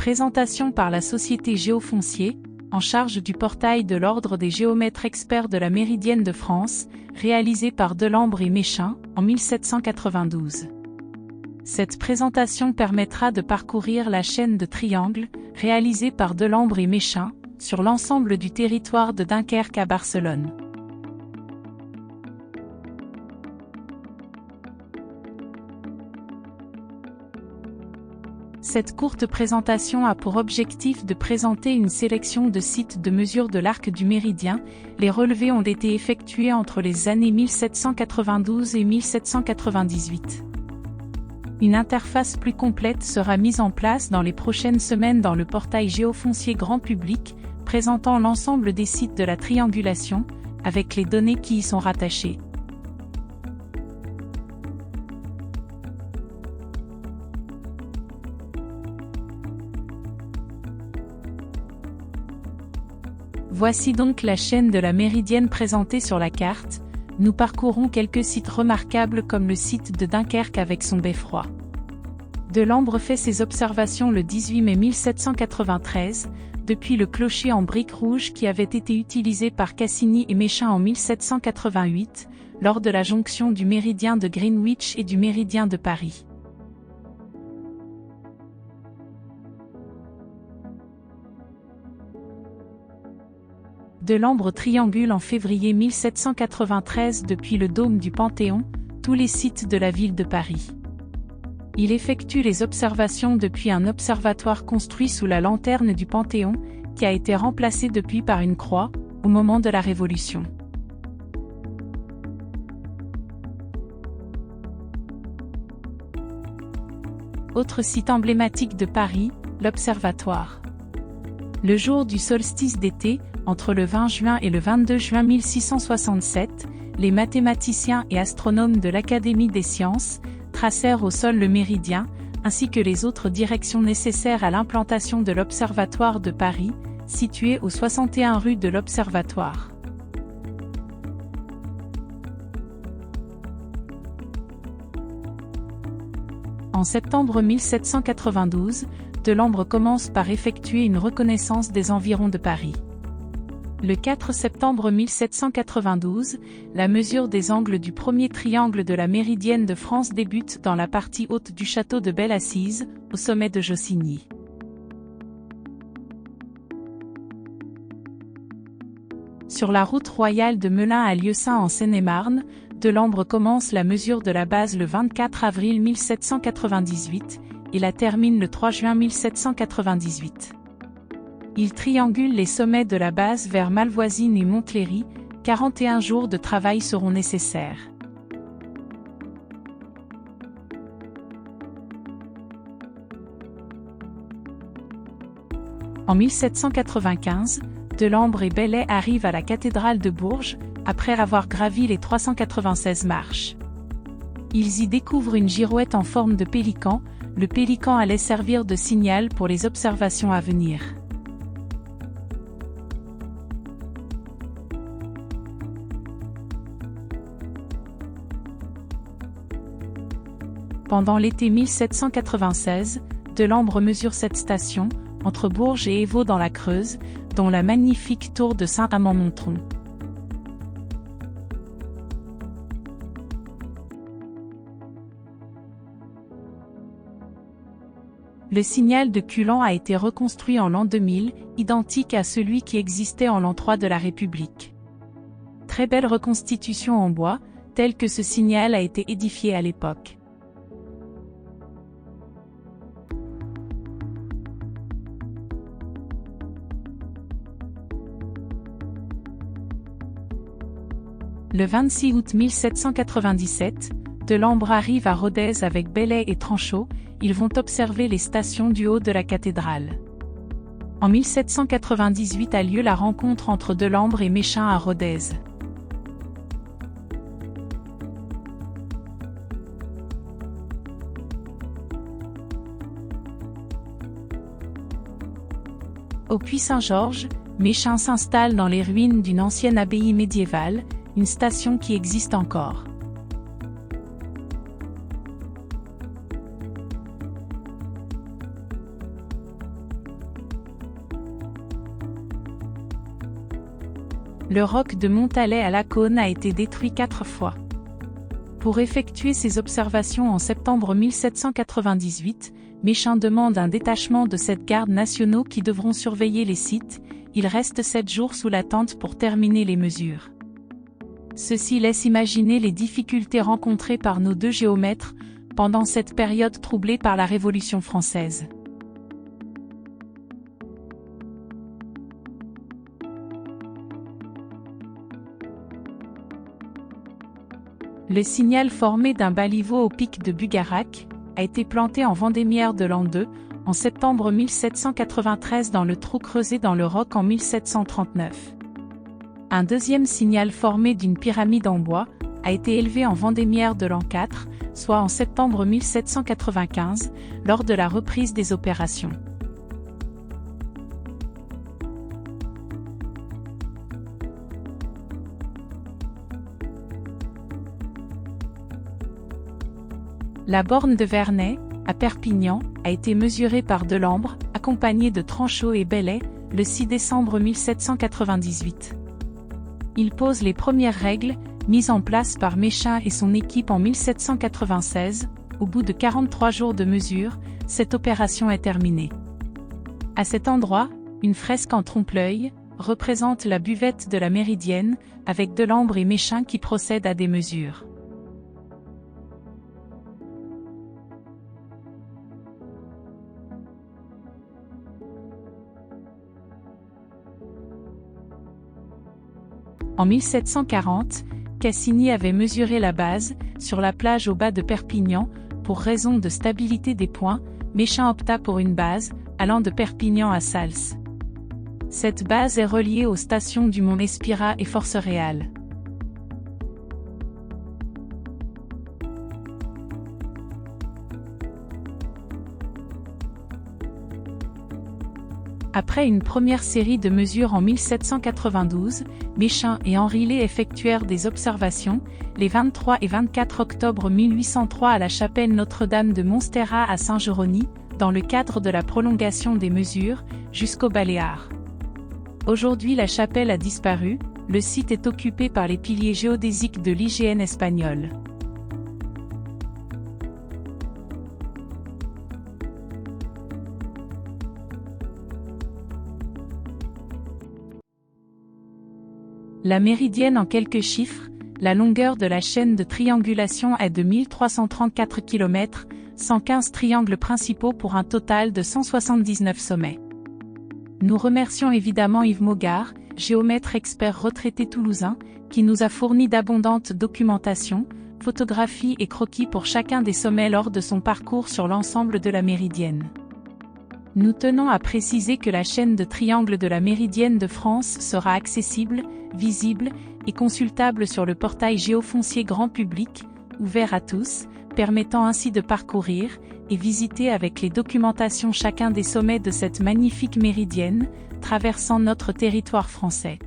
Présentation par la société Géofoncier, en charge du portail de l'Ordre des géomètres experts de la Méridienne de France, réalisé par Delambre et Méchain, en 1792. Cette présentation permettra de parcourir la chaîne de triangles, réalisée par Delambre et Méchain, sur l'ensemble du territoire de Dunkerque à Barcelone. Cette courte présentation a pour objectif de présenter une sélection de sites de mesure de l'arc du méridien. Les relevés ont été effectués entre les années 1792 et 1798. Une interface plus complète sera mise en place dans les prochaines semaines dans le portail Géofoncier grand public, présentant l'ensemble des sites de la triangulation, avec les données qui y sont rattachées. Voici donc la chaîne de la Méridienne présentée sur la carte. Nous parcourons quelques sites remarquables comme le site de Dunkerque avec son beffroi. Delambre fait ses observations le 18 mai 1793, depuis le clocher en briques rouges qui avait été utilisé par Cassini et Méchain en 1788, lors de la jonction du méridien de Greenwich et du méridien de Paris. Delambre triangule en février 1793 depuis le dôme du Panthéon, tous les sites de la ville de Paris. Il effectue les observations depuis un observatoire construit sous la lanterne du Panthéon, qui a été remplacé depuis par une croix, au moment de la Révolution. Autre site emblématique de Paris, l'Observatoire. Le jour du solstice d'été, entre le 20 juin et le 22 juin 1667, les mathématiciens et astronomes de l'Académie des sciences tracèrent au sol le méridien, ainsi que les autres directions nécessaires à l'implantation de l'Observatoire de Paris, situé au 61 rue de l'Observatoire. En septembre 1792, Delambre commence par effectuer une reconnaissance des environs de Paris. Le 4 septembre 1792, la mesure des angles du premier triangle de la Méridienne de France débute dans la partie haute du château de Belle-Assise, au sommet de Jossigny. Sur la route royale de Melun à Lieusaint en Seine-et-Marne, Delambre commence la mesure de la base le 24 avril 1798 et la termine le 3 juin 1798. Il triangule les sommets de la base vers Malvoisine et Montlhéry. 41 jours de travail seront nécessaires. En 1795, Delambre et Bellet arrivent à la cathédrale de Bourges, après avoir gravi les 396 marches. Ils y découvrent une girouette en forme de pélican. Le pélican allait servir de signal pour les observations à venir. Pendant l'été 1796, Delambre mesure cette station, entre Bourges et Évaux dans la Creuse, dont la magnifique tour de Saint-Amand-Montrond. Le signal de Culan a été reconstruit en l'an 2000, identique à celui qui existait en l'an 3 de la République. Très belle reconstitution en bois, telle que ce signal a été édifié à l'époque. Le 26 août 1797, Delambre arrive à Rodez avec Bellet et Tranchot. Ils vont observer les stations du haut de la cathédrale. En 1798 a lieu la rencontre entre Delambre et Méchain à Rodez. Au Puy Saint-Georges, Méchain s'installe dans les ruines d'une ancienne abbaye médiévale, une station qui existe encore. Le roc de Montalet à Lacaune a été détruit 4 fois. Pour effectuer ces observations en septembre 1798, Méchain demande un détachement de 7 gardes nationaux qui devront surveiller les sites. Il reste 7 jours sous la tente pour terminer les mesures. Ceci laisse imaginer les difficultés rencontrées par nos 2 géomètres pendant cette période troublée par la Révolution française. Le signal formé d'un baliveau au pic de Bugarac a été planté en Vendémiaire de l'an 2, en septembre 1793 dans le trou creusé dans le roc en 1739. Un deuxième signal formé d'une pyramide en bois a été élevé en Vendémiaire de l'an 4, soit en septembre 1795, lors de la reprise des opérations. La borne de Vernay, à Perpignan, a été mesurée par Delambre, accompagné de Tranchot et Bellet, le 6 décembre 1798. Il pose les premières règles, mises en place par Méchain et son équipe en 1796. Au bout de 43 jours de mesure, cette opération est terminée. À cet endroit, une fresque en trompe-l'œil représente la buvette de la Méridienne, avec Delambre et Méchain qui procèdent à des mesures. En 1740, Cassini avait mesuré la base, sur la plage au bas de Perpignan, pour raison de stabilité des points. Méchain opta pour une base, allant de Perpignan à Sals. Cette base est reliée aux stations du Mont Espira et Force Réale. Après une première série de mesures en 1792, Méchain et Henri Lé effectuèrent des observations, les 23 et 24 octobre 1803 à la chapelle Notre-Dame de Monstera à Saint-Jeroni, dans le cadre de la prolongation des mesures, jusqu'aux Baléares. Aujourd'hui la chapelle a disparu, le site est occupé par les piliers géodésiques de l'IGN espagnole. La méridienne en quelques chiffres, la longueur de la chaîne de triangulation est de 1334 km, 115 triangles principaux pour un total de 179 sommets. Nous remercions évidemment Yves Mogard, géomètre expert retraité toulousain, qui nous a fourni d'abondantes documentations, photographies et croquis pour chacun des sommets lors de son parcours sur l'ensemble de la méridienne. Nous tenons à préciser que la chaîne de triangles de la Méridienne de France sera accessible, visible et consultable sur le portail géofoncier grand public, ouvert à tous, permettant ainsi de parcourir et visiter avec les documentations chacun des sommets de cette magnifique méridienne, traversant notre territoire français.